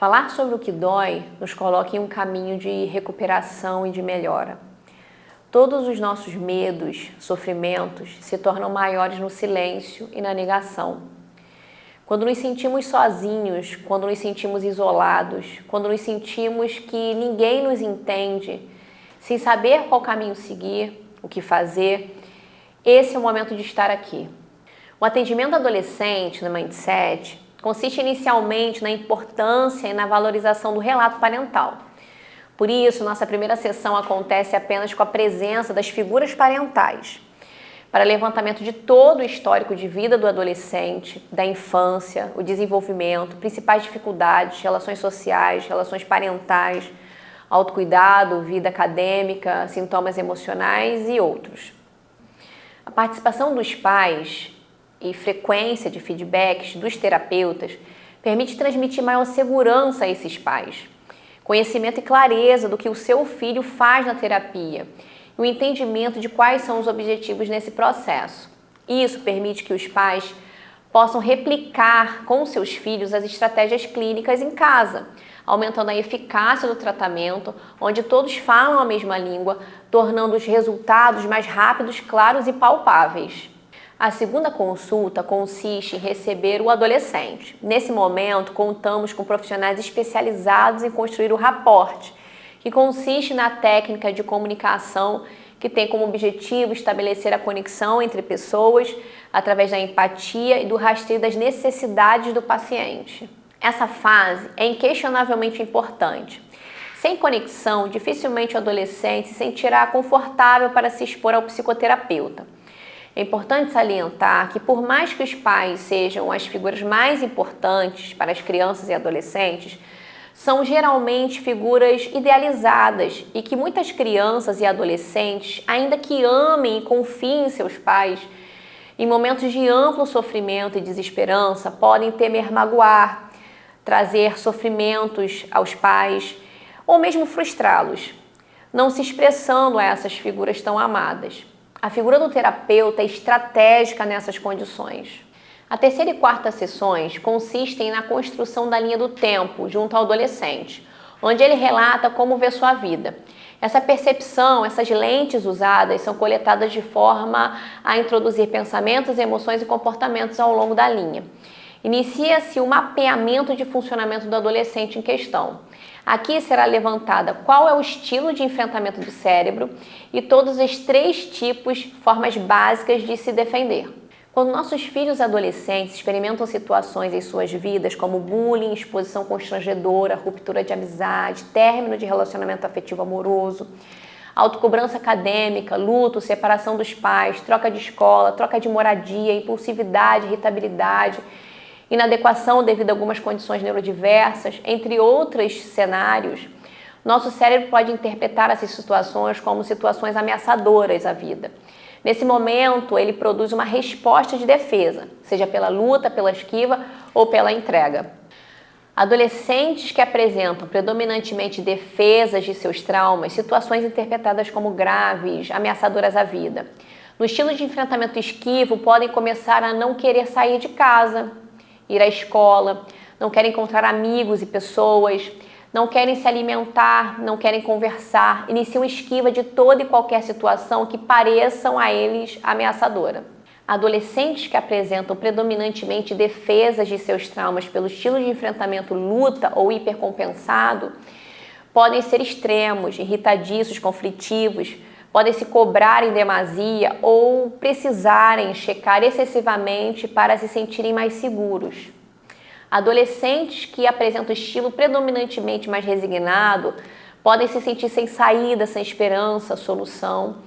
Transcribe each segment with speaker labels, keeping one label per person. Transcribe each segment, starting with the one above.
Speaker 1: Falar sobre o que dói nos coloca em um caminho de recuperação e de melhora. Todos os nossos medos, sofrimentos se tornam maiores no silêncio e na negação. Quando nos sentimos sozinhos, quando nos sentimos isolados, quando nos sentimos que ninguém nos entende, sem saber qual caminho seguir, o que fazer, esse é o momento de estar aqui. O atendimento adolescente no Mindset consiste inicialmente na importância e na valorização do relato parental. Por isso, nossa primeira sessão acontece apenas com a presença das figuras parentais, para levantamento de todo o histórico de vida do adolescente, da infância, o desenvolvimento, principais dificuldades, relações sociais, relações parentais, autocuidado, vida acadêmica, sintomas emocionais e outros. A participação dos pais e frequência de feedbacks dos terapeutas permite transmitir maior segurança a esses pais, conhecimento e clareza do que o seu filho faz na terapia e o entendimento de quais são os objetivos nesse processo. Isso permite que os pais possam replicar com seus filhos as estratégias clínicas em casa, aumentando a eficácia do tratamento, onde todos falam a mesma língua, tornando os resultados mais rápidos, claros e palpáveis. A segunda consulta consiste em receber o adolescente. Nesse momento, contamos com profissionais especializados em construir o rapport, que consiste na técnica de comunicação que tem como objetivo estabelecer a conexão entre pessoas através da empatia e do rastreio das necessidades do paciente. Essa fase é inquestionavelmente importante. Sem conexão, dificilmente o adolescente se sentirá confortável para se expor ao psicoterapeuta. É importante salientar que, por mais que os pais sejam as figuras mais importantes para as crianças e adolescentes, são geralmente figuras idealizadas e que muitas crianças e adolescentes, ainda que amem e confiem em seus pais, em momentos de amplo sofrimento e desesperança, podem temer magoar, trazer sofrimentos aos pais ou mesmo frustrá-los, não se expressando a essas figuras tão amadas. A figura do terapeuta é estratégica nessas condições. A terceira e quarta sessões consistem na construção da linha do tempo junto ao adolescente, onde ele relata como vê sua vida. Essa percepção, essas lentes usadas são coletadas de forma a introduzir pensamentos, emoções e comportamentos ao longo da linha. Inicia-se o mapeamento de funcionamento do adolescente em questão. Aqui será levantada qual é o estilo de enfrentamento do cérebro e todos os 3 tipos, formas básicas de se defender. Quando nossos filhos adolescentes experimentam situações em suas vidas como bullying, exposição constrangedora, ruptura de amizade, término de relacionamento afetivo amoroso, autocobrança acadêmica, luto, separação dos pais, troca de escola, troca de moradia, impulsividade, irritabilidade, inadequação devido a algumas condições neurodiversas, entre outros cenários, nosso cérebro pode interpretar essas situações como situações ameaçadoras à vida. Nesse momento, ele produz uma resposta de defesa, seja pela luta, pela esquiva ou pela entrega. Adolescentes que apresentam predominantemente defesas de seus traumas, situações interpretadas como graves, ameaçadoras à vida. No estilo de enfrentamento esquivo, podem começar a não querer sair de casa, ir à escola, não querem encontrar amigos e pessoas, não querem se alimentar, não querem conversar, iniciam esquiva de toda e qualquer situação que pareçam a eles ameaçadora. Adolescentes que apresentam predominantemente defesas de seus traumas pelo estilo de enfrentamento luta ou hipercompensado podem ser extremos, irritadiços, conflitivos, podem se cobrar em demasia ou precisarem checar excessivamente para se sentirem mais seguros. Adolescentes que apresentam estilo predominantemente mais resignado podem se sentir sem saída, sem esperança, solução.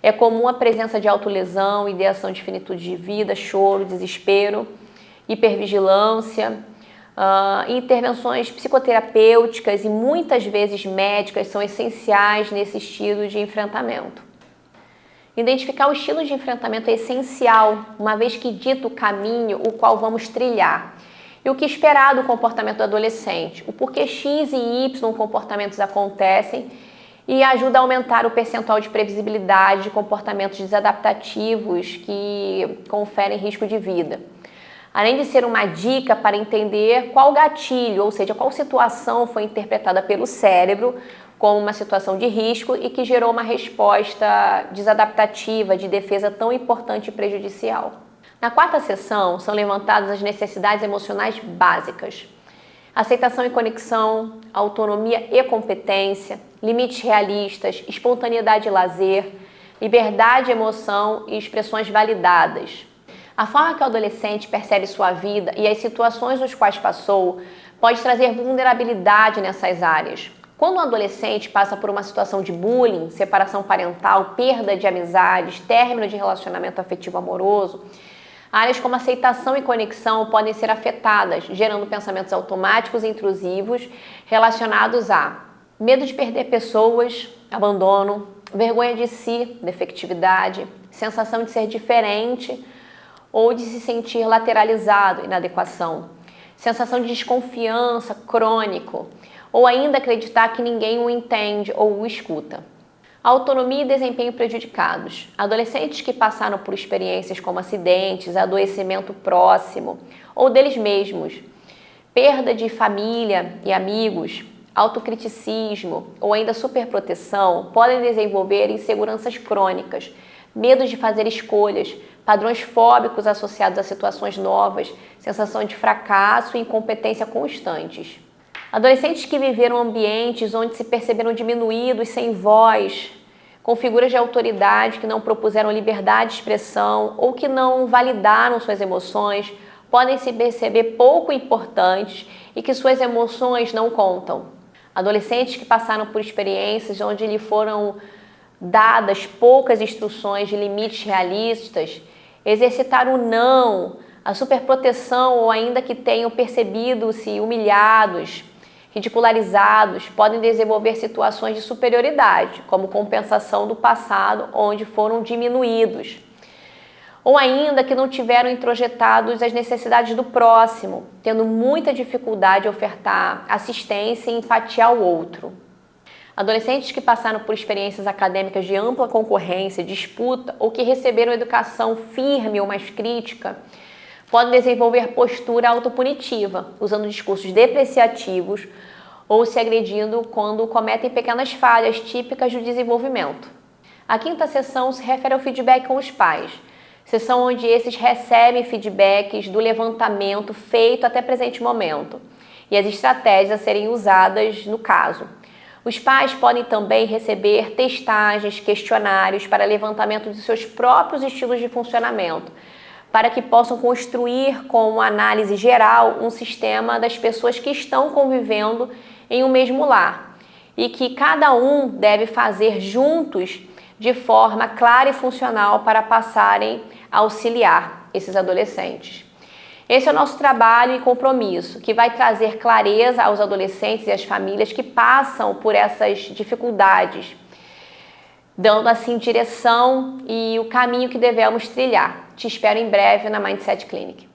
Speaker 1: É comum a presença de autolesão, ideação de finitude de vida, choro, desespero, hipervigilância, intervenções psicoterapêuticas e muitas vezes médicas são essenciais nesse estilo de enfrentamento. Identificar o estilo de enfrentamento é essencial, uma vez que dita o caminho o qual vamos trilhar. E o que esperar do comportamento do adolescente, o porquê X e Y comportamentos acontecem e ajuda a aumentar o percentual de previsibilidade de comportamentos desadaptativos que conferem risco de vida. além de ser uma dica para entender qual gatilho, ou seja, qual situação foi interpretada pelo cérebro como uma situação de risco e que gerou uma resposta desadaptativa de defesa tão importante e prejudicial. Na quarta sessão, são levantadas as necessidades emocionais básicas: aceitação e conexão, autonomia e competência, limites realistas, espontaneidade e lazer, liberdade, emoção e expressões validadas. A forma que o adolescente percebe sua vida e as situações nos quais passou pode trazer vulnerabilidade nessas áreas. Quando um adolescente passa por uma situação de bullying, separação parental, perda de amizades, término de relacionamento afetivo amoroso, áreas como aceitação e conexão podem ser afetadas, gerando pensamentos automáticos e intrusivos relacionados a medo de perder pessoas, abandono, vergonha de si, defectividade, sensação de ser diferente ou de se sentir lateralizado, inadequação, sensação de desconfiança crônico, ou ainda acreditar que ninguém o entende ou o escuta. Autonomia e desempenho prejudicados. Adolescentes que passaram por experiências como acidentes, adoecimento próximo ou deles mesmos, perda de família e amigos, autocriticismo ou ainda superproteção podem desenvolver inseguranças crônicas, medos de fazer escolhas, padrões fóbicos associados a situações novas, sensação de fracasso e incompetência constantes. Adolescentes que viveram ambientes onde se perceberam diminuídos, sem voz, com figuras de autoridade que não propuseram liberdade de expressão ou que não validaram suas emoções, podem se perceber pouco importantes e que suas emoções não contam. Adolescentes que passaram por experiências onde lhe foram dadas poucas instruções de limites realistas, exercitar o não, a superproteção ou ainda que tenham percebido-se humilhados, ridicularizados, podem desenvolver situações de superioridade, como compensação do passado onde foram diminuídos. Ou ainda que não tiveram introjetados as necessidades do próximo, tendo muita dificuldade de ofertar assistência e empatia ao outro. Adolescentes que passaram por experiências acadêmicas de ampla concorrência, disputa ou que receberam educação firme ou mais crítica, podem desenvolver postura autopunitiva, usando discursos depreciativos ou se agredindo quando cometem pequenas falhas típicas do desenvolvimento. A quinta sessão se refere ao feedback com os pais, sessão onde esses recebem feedbacks do levantamento feito até presente momento e as estratégias a serem usadas no caso. Os pais podem também receber testagens, questionários para levantamento de seus próprios estilos de funcionamento, para que possam construir com uma análise geral um sistema das pessoas que estão convivendo em um mesmo lar e que cada um deve fazer juntos de forma clara e funcional para passarem a auxiliar esses adolescentes. Esse é o nosso trabalho e compromisso, que vai trazer clareza aos adolescentes e às famílias que passam por essas dificuldades, dando assim direção e o caminho que devemos trilhar. Te espero em breve na Mindset Clinic.